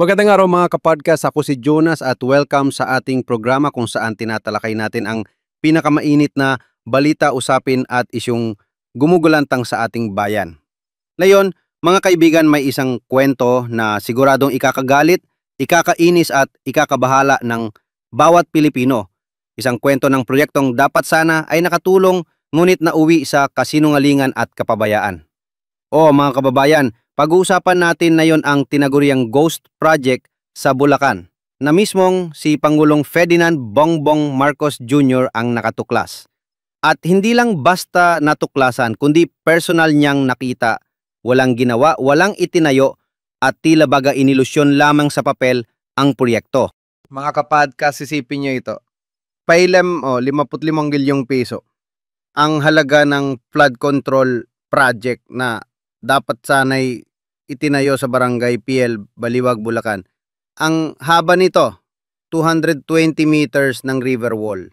Magandang araw mga kapodcast, ako si Jonas at welcome sa ating programa kung saan tinatalakay natin ang pinakamainit na balita, usapin at isyung gumugulantang sa ating bayan. Ngayon, mga kaibigan, may isang kwento na siguradong ikakagalit, ikakainis at ikakabahala ng bawat Pilipino. Isang kwento ng proyektong dapat sana ay nakatulong ngunit nauwi sa kasinungalingan at kapabayaan. O mga kababayan, pag-uusapan natin na yon ang tinaguriang Ghost Project sa Bulacan na mismong si Pangulong Ferdinand Bongbong Marcos Jr. ang nakatuklas. At hindi lang basta natuklasan kundi personal niyang nakita, walang ginawa, walang itinayo at tila baga inilusyon lamang sa papel ang proyekto. Mga kapodcast, isipin niyo ito. Pailem 55 milyong piso ang halaga ng flood control project na dapat sana'y itinayo sa Barangay PL, Baliwag, Bulacan. Ang haba nito, 220 meters ng river wall.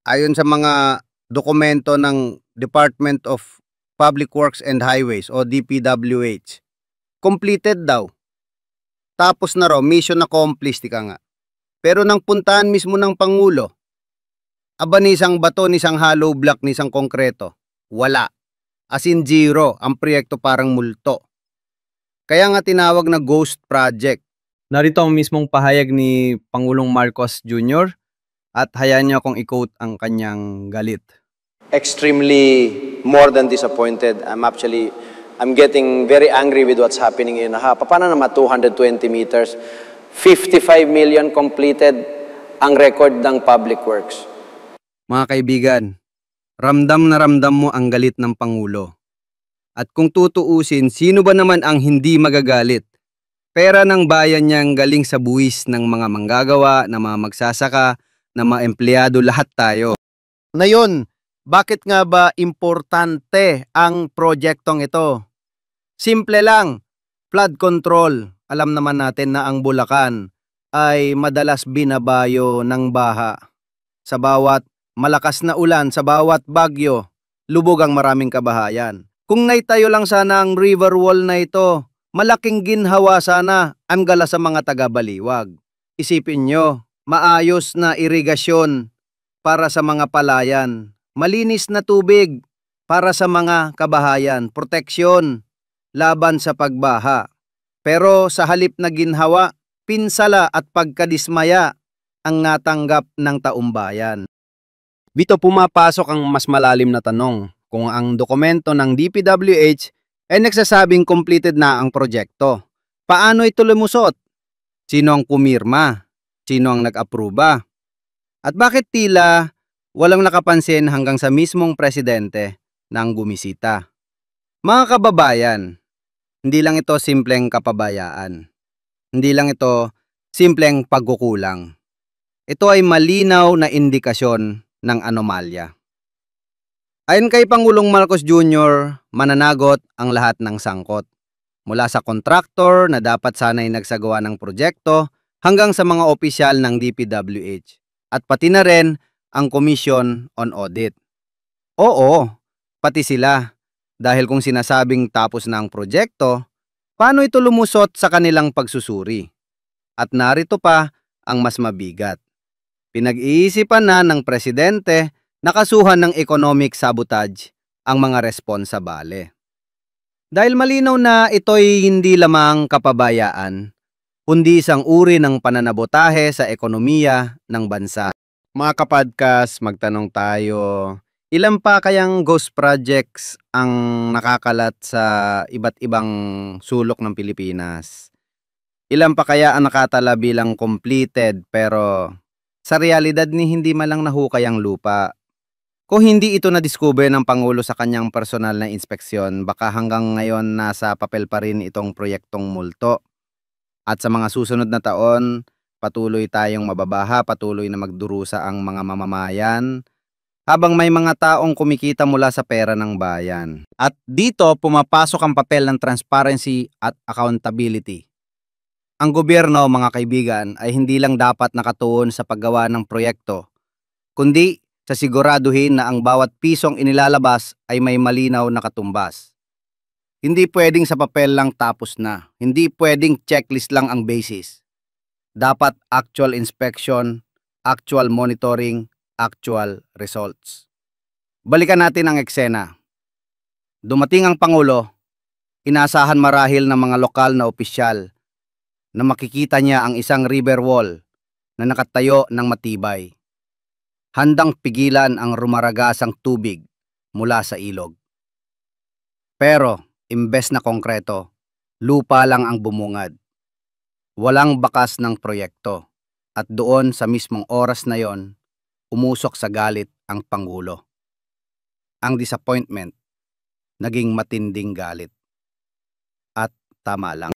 Ayon sa mga dokumento ng Department of Public Works and Highways o DPWH, completed daw. Tapos na raw, mission accomplished ka nga. Pero nang puntahan mismo ng Pangulo, aba ni isang bato, ni isang hollow block, ni isang konkreto, wala. As in zero, ang proyekto parang multo. Kaya nga tinawag na Ghost Project. Narito ang mismong pahayag ni Pangulong Marcos Jr. at hayaan niyo akong i-quote ang kanyang galit. Extremely more than disappointed. I'm getting very angry with what's happening in Naha. Paano naman 220 meters? 55 million completed ang record ng Public Works. Mga kaibigan, ramdam na ramdam mo ang galit ng Pangulo. At kung tutuusin, sino ba naman ang hindi magagalit? Pera ng bayan niyang galing sa buwis ng mga manggagawa, ng mga magsasaka, ng mga empleyado, lahat tayo. Ngayon, bakit nga ba importante ang proyektong ito? Simple lang, flood control. Alam naman natin na ang Bulacan ay madalas binabayo ng baha. Sa bawat malakas na ulan, sa bawat bagyo, lubog ang maraming kabahayan. Kung naitayo lang sana ang river wall na ito, malaking ginhawa sana ang gala sa mga taga-Baliwag. Isipin nyo, maayos na irigasyon para sa mga palayan, malinis na tubig para sa mga kabahayan, proteksyon laban sa pagbaha. Pero sa halip na ginhawa, pinsala at pagkadismaya ang natanggap ng taumbayan. Dito pumapasok ang mas malalim na tanong, kung ang dokumento ng DPWH ay nagsasabing completed na ang proyekto. Paano ito lumusot? Sino ang pumirma? Sino ang nag-aproba? At bakit tila walang nakapansin hanggang sa mismong presidente ng bumisita? Mga kababayan, hindi lang ito simpleng kapabayaan. Hindi lang ito simpleng pagkukulang. Ito ay malinaw na indikasyon ng anomalya. Ayon kay Pangulong Marcos Jr., mananagot ang lahat ng sangkot. Mula sa kontraktor na dapat sana'y nagsagawa ng proyekto hanggang sa mga opisyal ng DPWH at pati na rin ang Commission on Audit. Oo, pati sila. Dahil kung sinasabing tapos na ang proyekto, paano ito lumusot sa kanilang pagsusuri? At narito pa ang mas mabigat. Pinag-iisipan na ng presidente nakasuhan ng economic sabotage ang mga responsabale. Dahil malinaw na ito'y hindi lamang kapabayaan, kundi isang uri ng pananabotahe sa ekonomiya ng bansa. Mga kapodcast, magtanong tayo, ilan pa kayang ghost projects ang nakakalat sa iba't ibang sulok ng Pilipinas? Ilan pa kaya ang nakatala bilang completed pero sa realidad ni hindi malang nahukay ang lupa? Kung hindi ito na-discover ng Pangulo sa kanyang personal na inspeksyon, baka hanggang ngayon nasa papel pa rin itong proyektong multo. At sa mga susunod na taon, patuloy tayong mababaha, patuloy na magdurusa ang mga mamamayan, habang may mga taong kumikita mula sa pera ng bayan. At dito pumapasok ang papel ng transparency at accountability. Ang gobyerno, mga kaibigan, ay hindi lang dapat nakatuon sa paggawa ng proyekto, kundi sa siguraduhin na ang bawat pisong inilalabas ay may malinaw na katumbas. Hindi pwedeng sa papel lang tapos na. Hindi pwedeng checklist lang ang basis. Dapat actual inspection, actual monitoring, actual results. Balikan natin ang eksena. Dumating ang Pangulo, inasahan marahil ng mga lokal na opisyal na makikita niya ang isang river wall na nakatayo ng matibay. Handang pigilan ang rumaragasang tubig mula sa ilog. Pero, imbes na konkreto, lupa lang ang bumungad. Walang bakas ng proyekto. At doon sa mismong oras na yon, umusok sa galit ang Pangulo. Ang disappointment, naging matinding galit. At tama lang.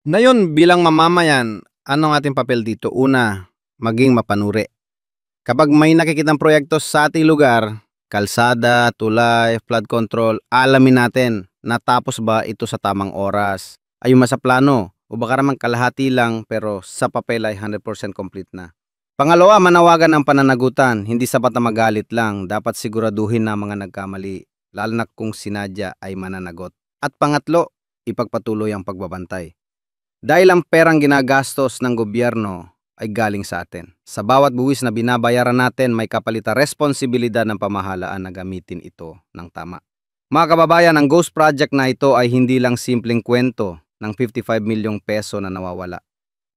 Ngayon, bilang mamamayan, anong ating papel dito? Una, maging mapanuri. Kapag may nakikitang proyekto sa ating lugar, kalsada, tulay, flood control, alamin natin natapos ba ito sa tamang oras. Ayun sa plano, o baka naman kalahati lang pero sa papel ay 100% complete na. Pangalawa, manawagan ang pananagutan. Hindi sapat na magalit lang. Dapat siguraduhin na mga nagkamali, lalo na kung sinadya ay mananagot. At pangatlo, ipagpatuloy ang pagbabantay. Dahil ang perang ginagastos ng gobyerno ay galing sa atin. Sa bawat buwis na binabayaran natin, may kapalitan responsibilidad ng pamahalaan na gamitin ito ng tama. Mga kababayan, ang Ghost Project na ito ay hindi lang simpleng kwento ng 55 milyong peso na nawawala.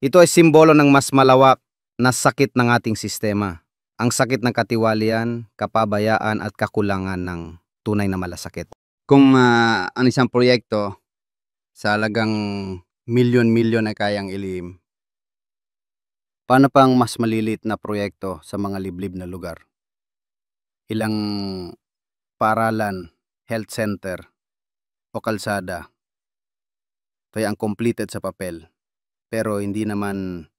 Ito ay simbolo ng mas malawak na sakit ng ating sistema. Ang sakit ng katiwalian, kapabayaan at kakulangan ng tunay na malasakit. Kung ang isang proyekto sa halagang milyon-milyon ay kayang ilihim, paano pang mas malilit na proyekto sa mga liblib na lugar? Ilang paaralan, health center o kalsada kaya ang completed sa papel pero hindi naman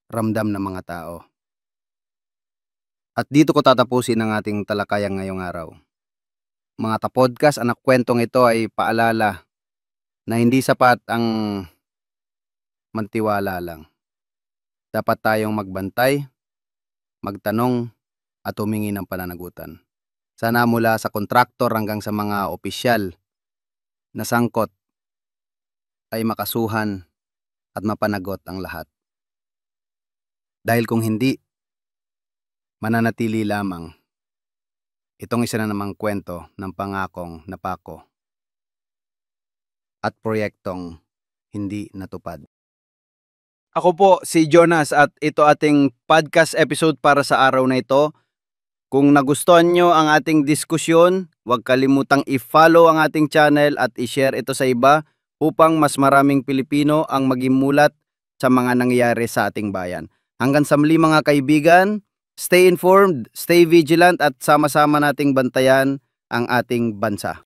ramdam ng mga tao. At dito ko tatapusin ang ating talakayan ngayong araw. Mga kapodcast, ang kwentong ito ay paalala na hindi sapat ang mantiwala lang. Dapat tayong magbantay, magtanong at humingi ng pananagutan. Sana mula sa kontraktor hanggang sa mga opisyal na sangkot ay makasuhan at mapanagot ang lahat. Dahil kung hindi, mananatili lamang itong isa na namang kwento ng pangakong napako at proyektong hindi natupad. Ako po si Jonas at ito ating podcast episode para sa araw na ito. Kung nagustuhan nyo ang ating diskusyon, huwag kalimutang i-follow ang ating channel at i-share ito sa iba upang mas maraming Pilipino ang maging mulat sa mga nangyayari sa ating bayan. Hanggang sa muli mga kaibigan, stay informed, stay vigilant at sama-sama nating bantayan ang ating bansa.